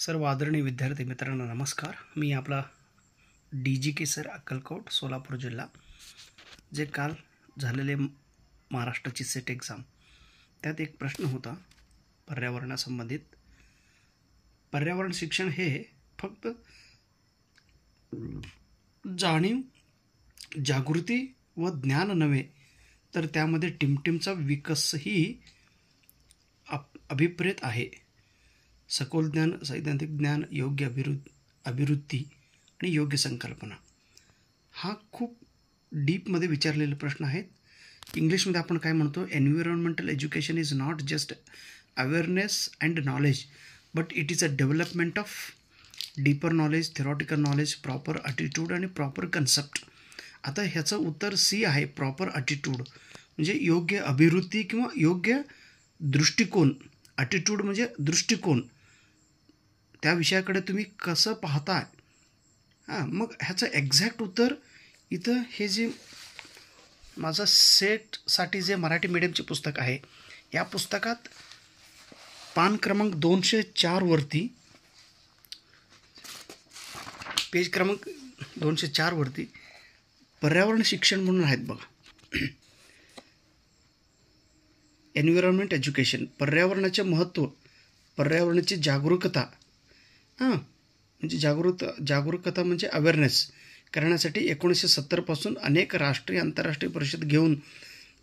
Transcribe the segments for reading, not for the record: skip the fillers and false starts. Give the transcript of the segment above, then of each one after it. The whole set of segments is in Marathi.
सर्व आदरणीय विद्यार्थी मित्रांनो नमस्कार. मी आपला DGK सर अक्कलकोट सोलापूर जिल्हा. जे काल झालेले महाराष्ट्राची सेट एक्झाम त्यात एक प्रश्न होता पर्यावरणासंबंधित. पर्यावरण शिक्षण हे फक्त जाणीव जागृती व ज्ञान नव्हे तर त्यामध्ये टिमटिमचा विकासही अभिप्रेत आहे. सखोल ज्ञान, सैद्धांतिक ज्ञान, योग्य अभिवृद्धी आणि योग्य संकल्पना हा खूप डीपमध्ये विचारलेले प्रश्न आहेत. इंग्लिशमध्ये आपण काय म्हणतो, environmental education is not just awareness and knowledge but it is a development of deeper knowledge, theoretical knowledge, proper attitude आणि प्रॉपर कन्सेप्ट. आता ह्याचं उत्तर सी आहे, प्रॉपर ॲटिट्यूड म्हणजे योग्य अभिवृद्धी किंवा योग्य दृष्टिकोन. ॲटिट्यूड म्हणजे दृष्टिकोन, त्या विषयाकडे तुम्ही कसं पाहताय. मग ह्याचं एक्झॅक्ट उत्तर इथं हे जे माझं सेटसाठी जे मराठी मीडियमचे पुस्तक आहे या पुस्तकात पान क्रमांक 204 वरती, पेज क्रमांक 204 वरती पर्यावरण शिक्षण म्हणून आहेत बघा. एन्व्हायरमेंट एज्युकेशन, पर्यावरणाचे महत्त्व, पर्यावरणाची जागरूकता, म्हणजे जागरूकता म्हणजे अवेअरनेस करण्यासाठी 1970 पासून अनेक राष्ट्रीय आंतरराष्ट्रीय परिषद घेऊन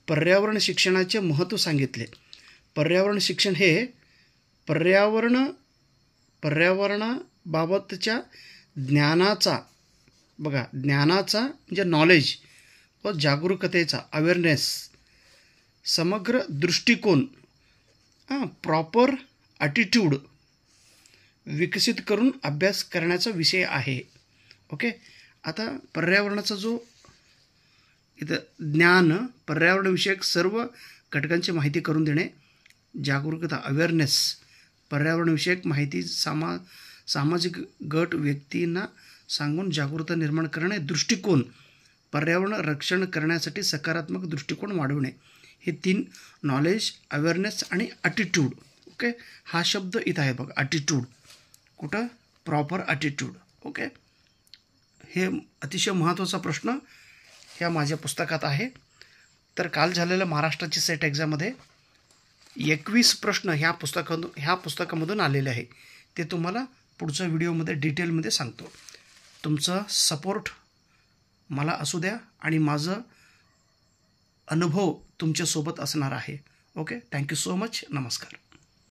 पर्यावरण शिक्षणाचे महत्त्व सांगितले. पर्यावरण शिक्षण हे पर्यावरणाबाबतच्या ज्ञानाचा म्हणजे नॉलेज व जागरूकतेचा अवेअरनेस, समग्र दृष्टिकोन, प्रॉपर ॲटिट्यूड विकसित करून अभ्यास करण्याचा विषय आहे. ओके. आता पर्यावरणाचा जो इथं ज्ञान, पर्यावरणविषयक सर्व घटकांची माहिती करून देणे, जागरूकता अवेअरनेस, पर्यावरणविषयक माहिती सामाजिक गट व्यक्तींना सांगून जागरूकता निर्माण करणे, दृष्टिकोन, पर्यावरण रक्षण करण्यासाठी सकारात्मक दृष्टिकोन वाढवणे. हे 3 नॉलेज, अवेअरनेस आणि ॲटिट्यूड. ओके. हा शब्द इथं आहे बघा, ॲटिट्यूड. कुठं? Proper attitude. ओके. हे अतिशय महत्त्वाचा प्रश्न ह्या माझ्या पुस्तकात आहे. तर काल झालेल्या महाराष्ट्राची सेट एक्झाममध्ये 21 प्रश्न ह्या पुस्तकामधून आलेले आहे. ते तुम्हाला पुढच्या व्हिडिओमध्ये डिटेलमध्ये सांगतो. तुमचा सपोर्ट मला असू द्या आणि माझं अनुभव तुमच्यासोबत असणार आहे. ओके. Thank you so much. नमस्कार.